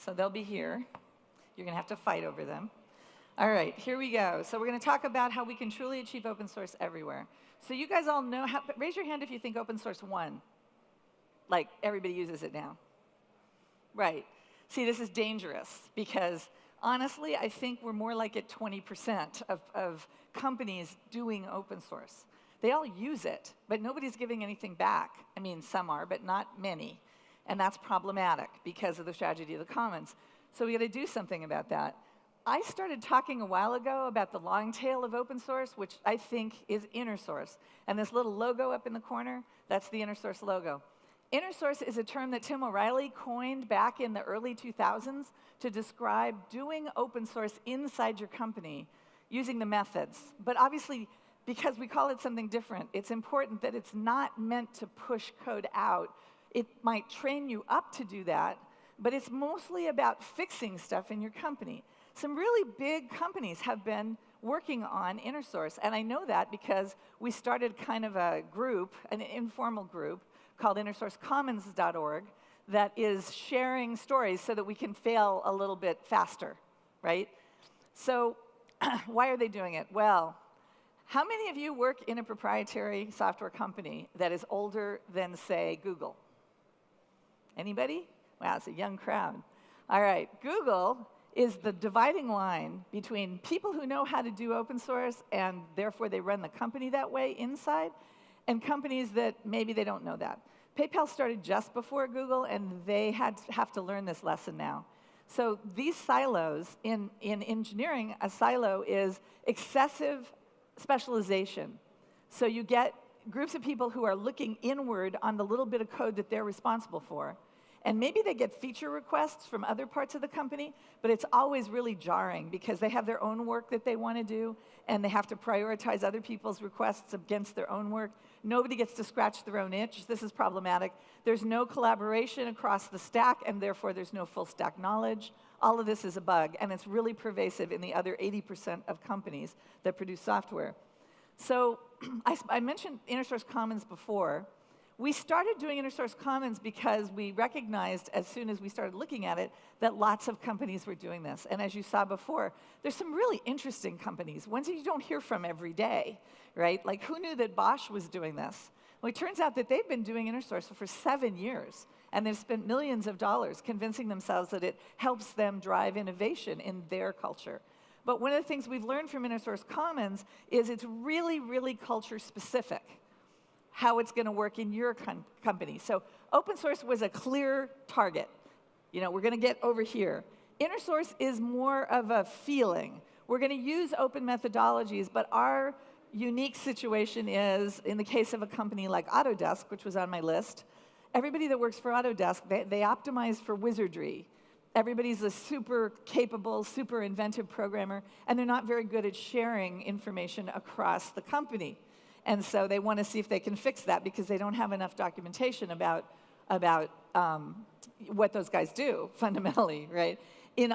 So they'll be here. You're going to have to fight over them. All right, here we go. So we're going to talk about how we can truly achieve open source everywhere. So you guys all know how, raise your hand if you think open source won. Like everybody uses it now. Right. See, this is dangerous because honestly, I think we're more like at 20% of companies doing open source. They all use it, but nobody's giving anything back. I mean, some are, but not many. And that's problematic because of the tragedy of the commons. So we got to do something about that. I started talking a while ago about the long tail of open source, which I think is INNERSOURCE. And this little logo up in the corner, that's the INNERSOURCE logo. INNERSOURCE is a term that Tim O'Reilly coined back in the early 2000s to describe doing open source inside your company using the methods. But obviously, because we call it something different, it's important that it's not meant to push code out. It might train you up to do that, but it's mostly about fixing stuff in your company. Some really big companies have been working on INNERSOURCE, and I know that because we started kind of a group, an informal group, called InnerSourceCommons.org that is sharing stories so that we can fail a little bit faster, right? So why are they doing it? Well, how many of you work in a proprietary software company that is older than, say, Google? Anybody? Wow, it's a young crowd. All right, Google is the dividing line between people who know how to do open source and therefore they run the company that way inside, and companies that maybe they don't know that. PayPal started just before Google, and they have to learn this lesson now. So these silos, in engineering, a silo is excessive specialization. So you get groups of people who are looking inward on the little bit of code that they're responsible for. And maybe they get feature requests from other parts of the company, but it's always really jarring because they have their own work that they want to do, and they have to prioritize other people's requests against their own work. Nobody gets to scratch their own itch. This is problematic. There's no collaboration across the stack, and therefore there's no full stack knowledge. All of this is a bug, and it's really pervasive in the other 80% of companies that produce software. So I mentioned InnerSource Commons before. We started doing InnerSource Commons because we recognized, as soon as we started looking at it, that lots of companies were doing this. And as you saw before, there's some really interesting companies, ones that you don't hear from every day, right? Like, who knew that Bosch was doing this? Well, it turns out that they've been doing InnerSource for 7 years, and they've spent millions of dollars convincing themselves that it helps them drive innovation in their culture. But one of the things we've learned from InnerSource Commons is it's really, really culture specific, how it's going to work in your company. So open source was a clear target. You know, we're going to get over here. InnerSource is more of a feeling. We're going to use open methodologies, but our unique situation is, in the case of a company like Autodesk, which was on my list, everybody that works for Autodesk, they optimize for wizardry. Everybody's a super capable, super inventive programmer, and they're not very good at sharing information across the company. And so they want to see if they can fix that because they don't have enough documentation about what those guys do, fundamentally, right? In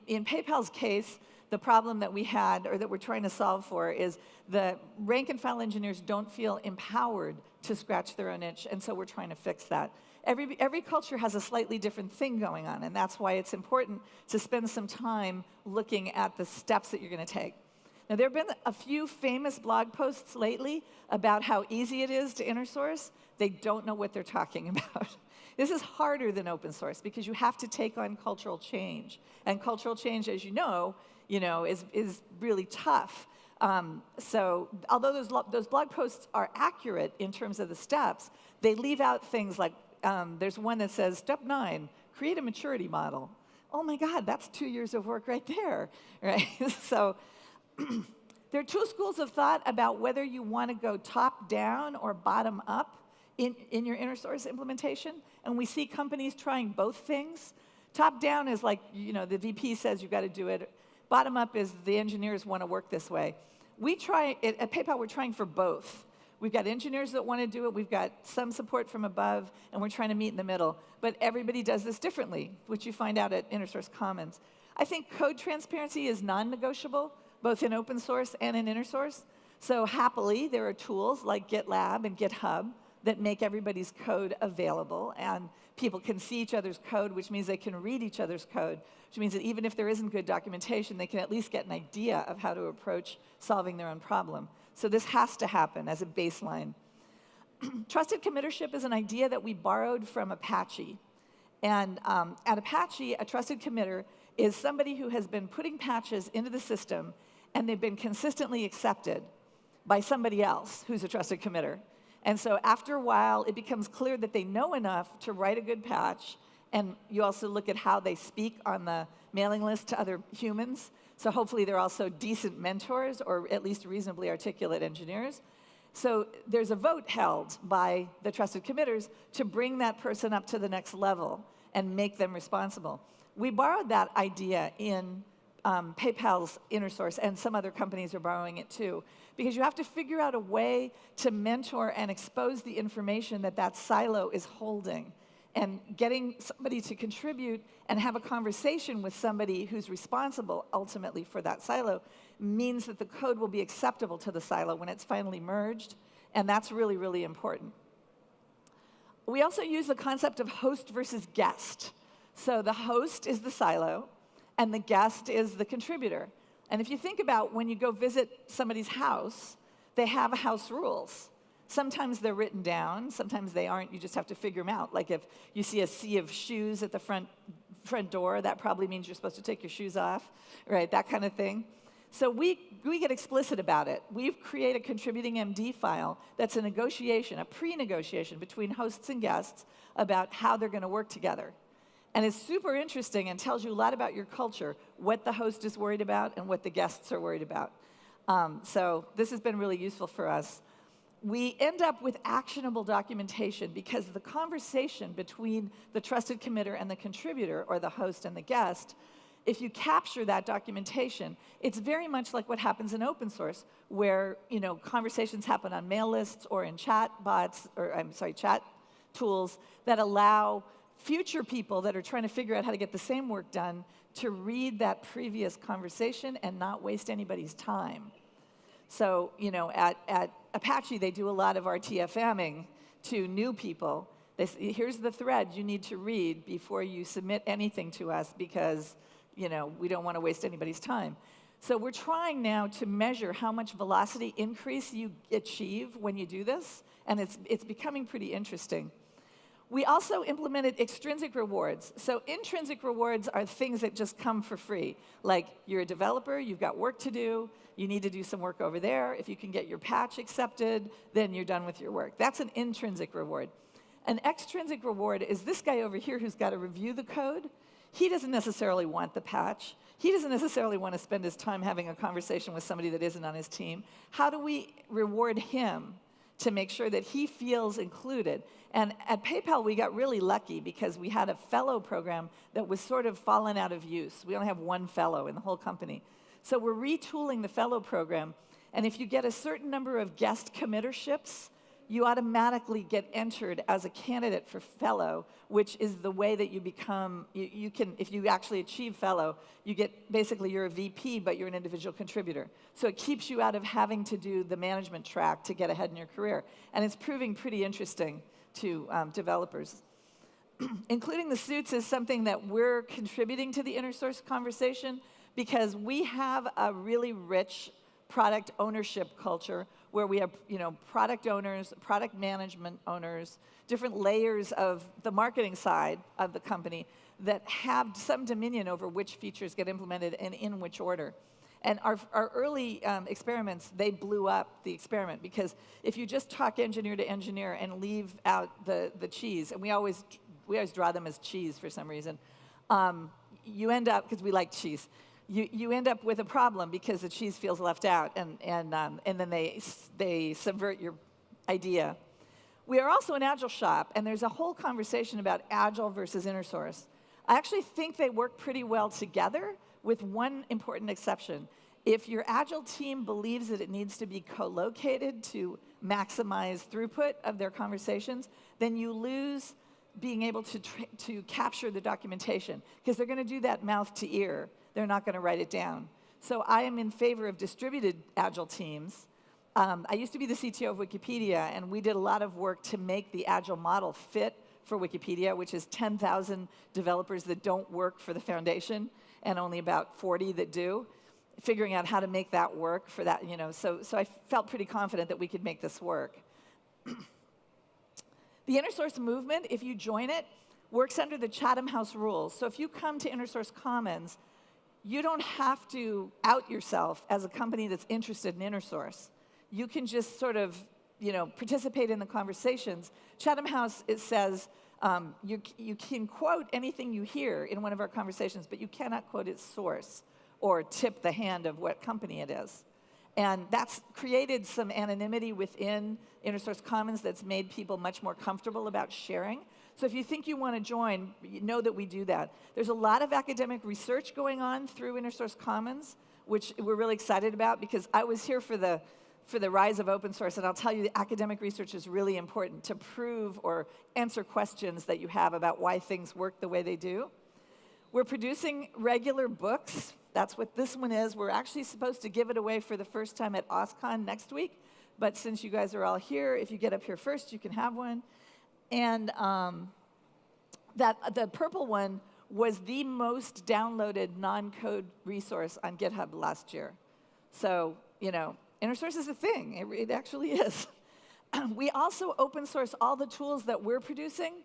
PayPal's case, the problem that we had, or that we're trying to solve for, is the rank and file engineers don't feel empowered to scratch their own itch, and so we're trying to fix that. Every culture has a slightly different thing going on, and that's why it's important to spend some time looking at the steps that you're going to take. Now, there have been a few famous blog posts lately about how easy it is to InnerSource. They don't know what they're talking about. This is harder than open source because you have to take on cultural change. And cultural change, as you know, is really tough. So although those blog posts are accurate in terms of the steps, they leave out things like, there's one that says, step 9, create a maturity model. Oh my God, that's 2 years of work right there, right? So there are two schools of thought about whether you want to go top down or bottom up in your InnerSource implementation, and we see companies trying both things. Top down is like, the VP says you've got to do it. Bottom up is the engineers want to work this way. At PayPal, we're trying for both. We've got engineers that want to do it, we've got some support from above, and we're trying to meet in the middle. But everybody does this differently, which you find out at InnerSource Commons. I think code transparency is non-negotiable, both in open source and in InnerSource. So happily, there are tools like GitLab and GitHub that make everybody's code available, and people can see each other's code, which means they can read each other's code, which means that even if there isn't good documentation, they can at least get an idea of how to approach solving their own problem. So this has to happen as a baseline. Trusted committership is an idea that we borrowed from Apache. And at Apache, a trusted committer is somebody who has been putting patches into the system, and they've been consistently accepted by somebody else who's a trusted committer. And so after a while, it becomes clear that they know enough to write a good patch, and you also look at how they speak on the mailing list to other humans. So hopefully they're also decent mentors, or at least reasonably articulate engineers. So there's a vote held by the trusted committers to bring that person up to the next level and make them responsible. We borrowed that idea in PayPal's INNERSOURCE, and some other companies are borrowing it too, because you have to figure out a way to mentor and expose the information that that silo is holding. And getting somebody to contribute and have a conversation with somebody who's responsible ultimately for that silo means that the code will be acceptable to the silo when it's finally merged, and that's really, really important. We also use the concept of host versus guest. So the host is the silo, and the guest is the contributor. And if you think about when you go visit somebody's house, they have house rules. Sometimes they're written down, sometimes they aren't, you just have to figure them out. Like if you see a sea of shoes at the front door, that probably means you're supposed to take your shoes off, right, that kind of thing. So we get explicit about it. We've created a contributing MD file that's a negotiation, a pre-negotiation between hosts and guests about how they're gonna work together. And it's super interesting and tells you a lot about your culture, what the host is worried about and what the guests are worried about. So this has been really useful for us. We end up with actionable documentation because the conversation between the trusted committer and the contributor, or the host and the guest, if you capture that documentation, it's very much like what happens in open source, where conversations happen on mail lists or in chat bots, or chat tools that allow future people that are trying to figure out how to get the same work done to read that previous conversation and not waste anybody's time. So, at Apache, they do a lot of RTFMing to new people. They say, here's the thread you need to read before you submit anything to us because, we don't want to waste anybody's time. So we're trying now to measure how much velocity increase you achieve when you do this, and it's becoming pretty interesting. We also implemented extrinsic rewards. So intrinsic rewards are things that just come for free. Like you're a developer, you've got work to do, you need to do some work over there. If you can get your patch accepted, then you're done with your work. That's an intrinsic reward. An extrinsic reward is this guy over here who's got to review the code. He doesn't necessarily want the patch. He doesn't necessarily want to spend his time having a conversation with somebody that isn't on his team. How do we reward him to make sure that he feels included? And at PayPal, we got really lucky because we had a fellow program that was sort of fallen out of use. We only have one fellow in the whole company. So we're retooling the fellow program. And if you get a certain number of guest committerships, you automatically get entered as a candidate for fellow, which is the way that you become, you can, if you actually achieve fellow, you get, basically you're a VP, but you're an individual contributor. So it keeps you out of having to do the management track to get ahead in your career. And it's proving pretty interesting to developers. Including the suits is something that we're contributing to the INNERSOURCE conversation because we have a really rich product ownership culture where we have product owners, product management owners, different layers of the marketing side of the company that have some dominion over which features get implemented and in which order. And our early experiments, they blew up the experiment because if you just talk engineer to engineer and leave out the cheese, and we always draw them as cheese for some reason, you end up, because we like cheese, you end up with a problem because the cheese feels left out, and then they subvert your idea. We are also an Agile shop, and there's a whole conversation about Agile versus INNERSOURCE. I actually think they work pretty well together, with one important exception. If your Agile team believes that it needs to be co-located to maximize throughput of their conversations, then you lose being able to capture the documentation, because they're going to do that mouth to ear. They're not going to write it down. So I am in favor of distributed Agile teams I used to be the CTO of Wikipedia, and we did a lot of work to make the Agile model fit for Wikipedia, which is 10,000 developers that don't work for the foundation, and only about 40 that do, figuring out how to make that work for that, so I felt pretty confident that we could make this work. The InnerSource movement, if you join it, works under the Chatham House rules. So if you come to InnerSource Commons, you don't have to out yourself as a company that's interested in InnerSource. You can just sort of, participate in the conversations. Chatham House, it says, you can quote anything you hear in one of our conversations, but you cannot quote its source or tip the hand of what company it is. And that's created some anonymity within InnerSource Commons that's made people much more comfortable about sharing. So if you think you want to join, you know that we do that. There's a lot of academic research going on through InnerSource Commons, which we're really excited about, because I was here for the rise of open source, and I'll tell you the academic research is really important to prove or answer questions that you have about why things work the way they do. We're producing regular books. That's what this one is. We're actually supposed to give it away for the first time at OSCON next week, but since you guys are all here, if you get up here first, you can have one. And the purple one was the most downloaded non-code resource on GitHub last year. So, InnerSource is a thing. It actually is. We also open source all the tools that we're producing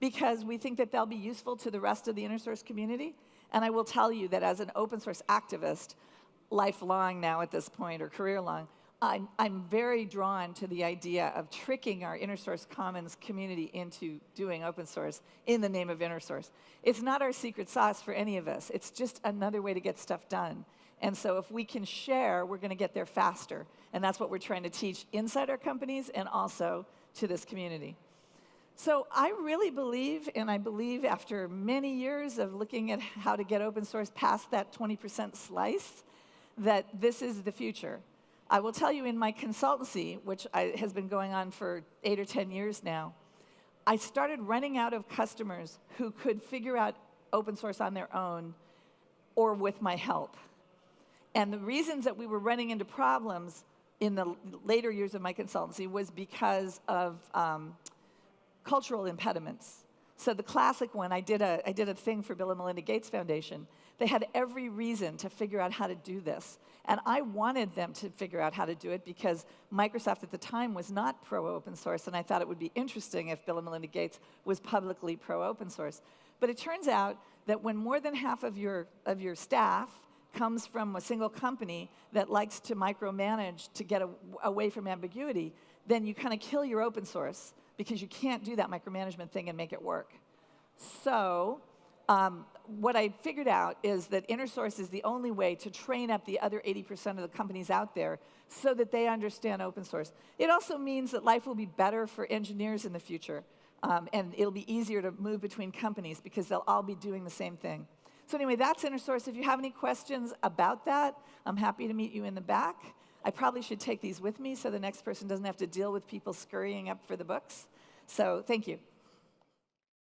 because we think that they'll be useful to the rest of the InnerSource community. And I will tell you that as an open source activist, lifelong now at this point, or career long, I'm very drawn to the idea of tricking our InnerSource Commons community into doing open source in the name of InnerSource. It's not our secret sauce for any of us. It's just another way to get stuff done. And so if we can share, we're going to get there faster. And that's what we're trying to teach inside our companies and also to this community. So I really believe, and I believe after many years of looking at how to get open source past that 20% slice, that this is the future. I will tell you in my consultancy, which has been going on for 8 or 10 years now, I started running out of customers who could figure out open source on their own or with my help. And the reasons that we were running into problems in the later years of my consultancy was because of cultural impediments. So the classic one, I did a thing for Bill and Melinda Gates Foundation. They had every reason to figure out how to do this. And I wanted them to figure out how to do it because Microsoft at the time was not pro-open source, and I thought it would be interesting if Bill and Melinda Gates was publicly pro-open source. But it turns out that when more than half of your staff comes from a single company that likes to micromanage to get away from ambiguity, then you kind of kill your open source because you can't do that micromanagement thing and make it work. So what I figured out is that InnerSource is the only way to train up the other 80% of the companies out there so that they understand open source. It also means that life will be better for engineers in the future, and it'll be easier to move between companies because they'll all be doing the same thing. So anyway, that's InnerSource. If you have any questions about that, I'm happy to meet you in the back. I probably should take these with me so the next person doesn't have to deal with people scurrying up for the books. So thank you.